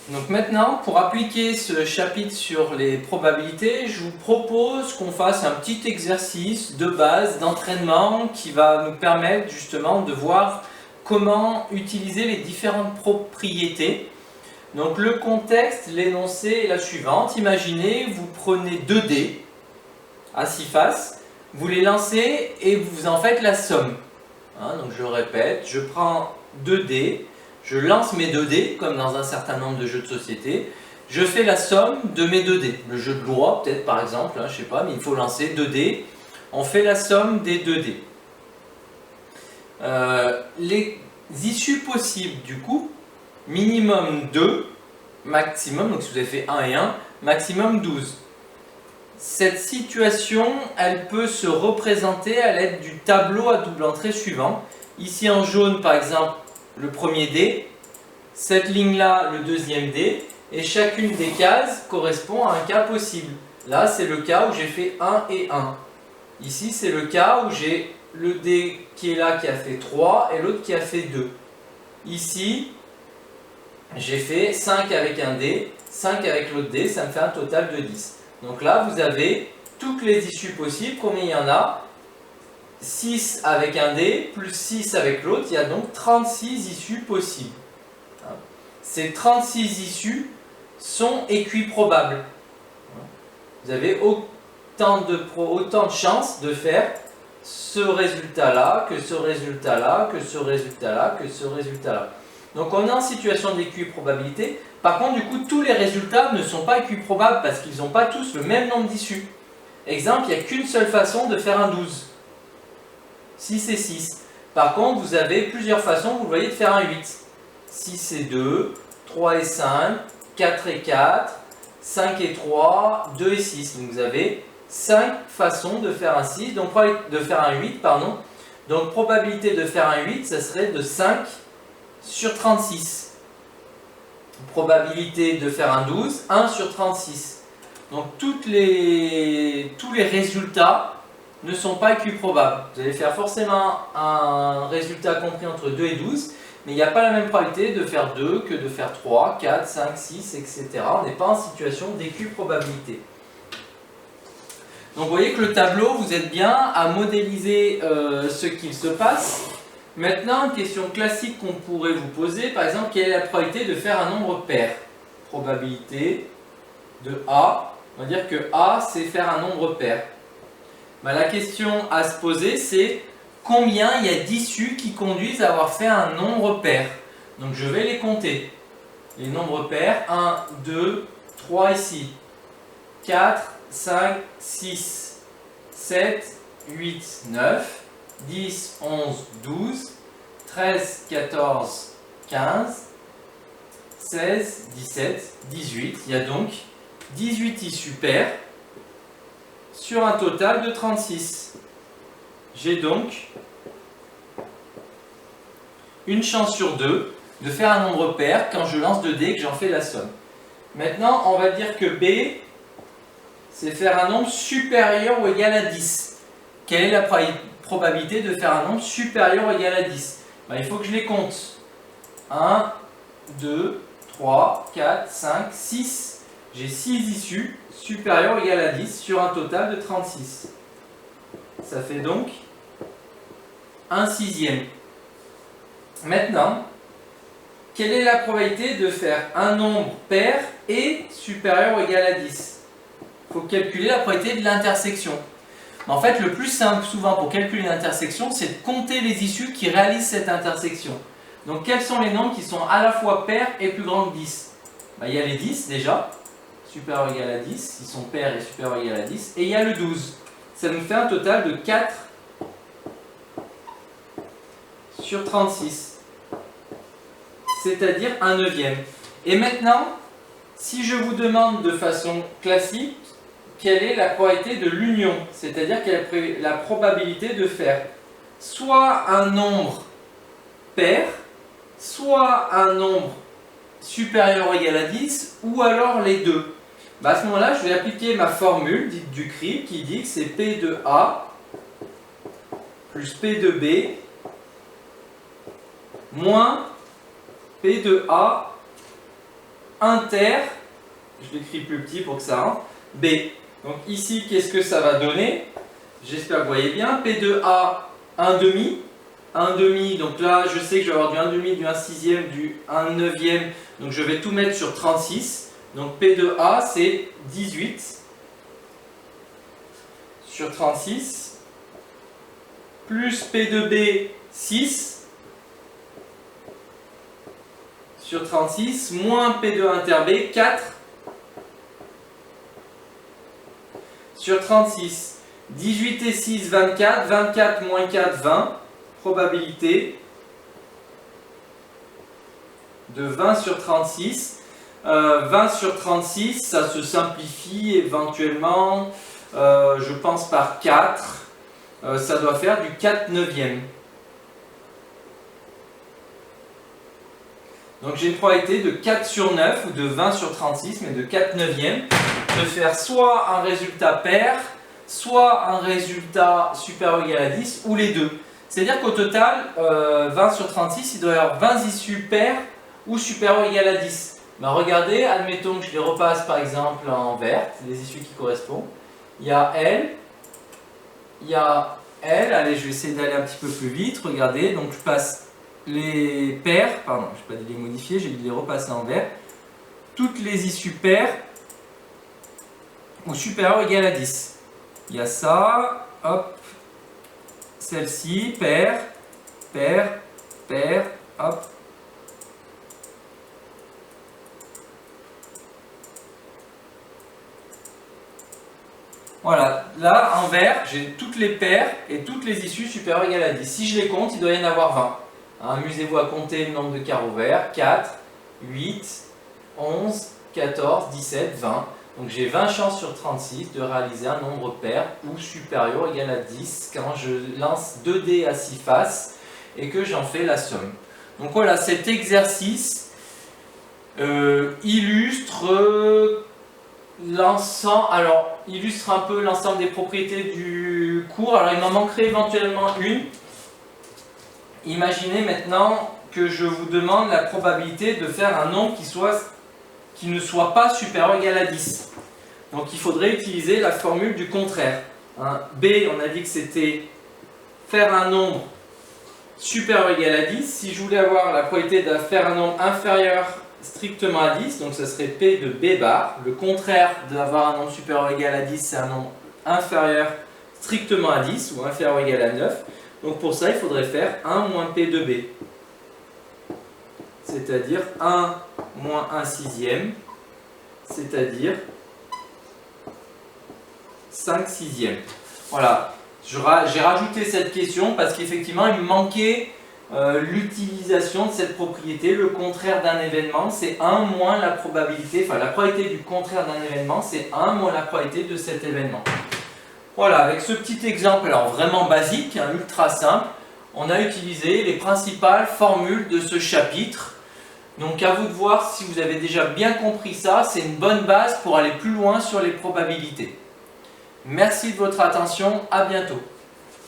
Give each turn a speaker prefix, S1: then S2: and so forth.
S1: Donc maintenant, pour appliquer ce chapitre sur les probabilités, je vous propose qu'on fasse un petit exercice de base, d'entraînement, qui va nous permettre justement de voir comment utiliser les différentes propriétés. Donc le contexte, l'énoncé est la suivante. Imaginez, vous prenez 2 dés à 6 faces, vous les lancez et vous en faites la somme. Donc je répète, je prends 2 dés, je lance mes 2 dés, comme dans un certain nombre de jeux de société, je fais la somme de mes 2 dés. Le jeu de loi, peut-être par exemple, je ne sais pas, mais il faut lancer 2 dés. On fait la somme des 2 dés. Les issues possibles du coup, minimum 2, maximum, donc si vous avez fait 1 et 1, maximum 12. Cette situation, elle peut se représenter à l'aide du tableau à double entrée suivant. Ici en jaune par exemple, le premier dé, cette ligne-là, le deuxième dé, et chacune des cases correspond à un cas possible. Là, c'est le cas où j'ai fait 1 et 1. Ici, c'est le cas où j'ai le dé qui est là qui a fait 3 et l'autre qui a fait 2. Ici, j'ai fait 5 avec un dé, 5 avec l'autre dé, ça me fait un total de 10. Donc là, vous avez toutes les issues possibles. Combien il y en a? 6 avec un dé, plus 6 avec l'autre, il y a donc 36 issues possibles. Ces 36 issues sont équiprobables. Vous avez autant de chances de faire ce résultat-là, que ce résultat-là, que ce résultat-là, que ce résultat-là. Donc on est en situation d'équiprobabilité. Par contre, du coup, tous les résultats ne sont pas équiprobables parce qu'ils n'ont pas tous le même nombre d'issues. Exemple, il n'y a qu'une seule façon de faire un 12. 6 et 6. Par contre, vous avez plusieurs façons, vous le voyez, de faire un 8. 6 et 2, 3 et 5, 4 et 4, 5 et 3, 2 et 6. Donc vous avez 5 façons de faire un 6, donc de faire un 8, pardon. Donc probabilité de faire un 8, ça serait de 5 sur 36. Probabilité de faire un 12, 1 sur 36. Donc tous les résultats ne sont pas équiprobables. Vous allez faire forcément un résultat compris entre 2 et 12, mais il n'y a pas la même probabilité de faire 2 que de faire 3, 4, 5, 6, etc. On n'est pas en situation d'équiprobabilité. Donc vous voyez que le tableau, vous êtes bien à modéliser ce qu'il se passe. Maintenant, une question classique qu'on pourrait vous poser, par exemple, quelle est la probabilité de faire un nombre pair? Probabilité de A, on va dire que A, c'est faire un nombre pair. La question à se poser, c'est combien il y a d'issues qui conduisent à avoir fait un nombre pair? Donc je vais les compter. Les nombres pairs, 1, 2, 3 ici, 4, 5, 6, 7, 8, 9, 10, 11, 12, 13, 14, 15, 16, 17, 18. Il y a donc 18 issues paires sur un total de 36. J'ai donc une chance sur 2 de faire un nombre pair quand je lance 2 dés et que j'en fais la somme. Maintenant, on va dire que B, c'est faire un nombre supérieur ou égal à 10. Quelle est la probabilité de faire un nombre supérieur ou égal à 10? Il faut que je les compte. 1, 2, 3, 4, 5, 6. J'ai 6 issues supérieures ou égales à 10 sur un total de 36. Ça fait donc un sixième. Maintenant, quelle est la probabilité de faire un nombre pair et supérieur ou égal à 10? Il faut calculer la probabilité de l'intersection. En fait, le plus simple souvent pour calculer l'intersection, c'est de compter les issues qui réalisent cette intersection. Donc quels sont les nombres qui sont à la fois pairs et plus grands que 10? Il y a les 10 déjà, supérieur ou égal à 10, ils sont pairs et supérieur ou égal à 10, et il y a le 12. Ça nous fait un total de 4 sur 36, c'est-à-dire un neuvième. Et maintenant, si je vous demande de façon classique, quelle est la probabilité de l'union, c'est-à-dire quelle est la probabilité de faire soit un nombre pair, soit un nombre supérieur ou égal à 10, ou alors les deux. À ce moment-là, je vais appliquer ma formule dite du CRI qui dit que c'est P de A plus P de B moins P de A inter, je l'écris plus petit pour que ça rentre, B. Donc ici, qu'est-ce que ça va donner? J'espère que vous voyez bien. P de A, 1 demi. 1 demi, donc là, je sais que je vais avoir du 1 demi, du 1 sixième, du 1 neuvième. Donc je vais tout mettre sur 36. Donc P de A, c'est 18 sur 36. Plus P de B, 6 sur 36. Moins P de inter B, 4 sur 36. 18 et 6, 24. 24 moins 4, 20. Probabilité de 20 sur 36. 20 sur 36, ça se simplifie éventuellement, je pense par 4. Ça doit faire du 4 neuvième. Donc j'ai une probabilité de 4 sur 9 ou de 20 sur 36, mais de 4 neuvième, de faire soit un résultat pair, soit un résultat supérieur ou égal à 10, ou les deux. C'est-à-dire qu'au total, 20 sur 36, il doit y avoir 20 issues paires ou supérieures ou égales à 10. Ben regardez, admettons que je les repasse par exemple en vert, les issues qui correspondent. Il y a L, il y a L, allez je vais essayer d'aller un petit peu plus vite, regardez, donc je passe les paires, pardon, je n'ai pas dit les modifier, j'ai dû les repasser en vert. Toutes les issues paires ou supérieures ou égales à 10. Il y a ça, hop. Celle-ci, paire, paire, paire, hop. Voilà, là en vert, j'ai toutes les paires et toutes les issues supérieures ou égales à 10. Si je les compte, il doit y en avoir 20. Amusez-vous à compter le nombre de carreaux verts. 4, 8, 11, 14, 17, 20. Donc j'ai 20 chances sur 36 de réaliser un nombre pair ou supérieur ou égal à 10 quand je lance 2 dés à 6 faces et que j'en fais la somme. Donc voilà, cet exercice illustre un peu l'ensemble des propriétés du cours. Alors il m'en manquerait éventuellement une. Imaginez maintenant que je vous demande la probabilité de faire un nombre qui ne soit pas supérieur ou égal à 10. Donc il faudrait utiliser la formule du contraire. B, on a dit que c'était faire un nombre supérieur ou égal à 10. Si je voulais avoir la probabilité de faire un nombre inférieur strictement à 10, donc ça serait P de B bar. Le contraire d'avoir un nombre supérieur ou égal à 10, c'est un nombre inférieur strictement à 10 ou inférieur ou égal à 9. Donc pour ça, il faudrait faire 1 moins P de B. C'est-à-dire 1 moins 1 sixième, c'est-à-dire 5 sixièmes. Voilà, j'ai rajouté cette question parce qu'effectivement, il me manquait l'utilisation de cette propriété. Le contraire d'un événement, c'est 1 moins la probabilité, enfin la probabilité du contraire d'un événement, c'est 1 moins la probabilité de cet événement. Voilà, avec ce petit exemple, alors vraiment basique, ultra simple, on a utilisé les principales formules de ce chapitre. Donc à vous de voir si vous avez déjà bien compris ça, c'est une bonne base pour aller plus loin sur les probabilités. Merci de votre attention, à bientôt.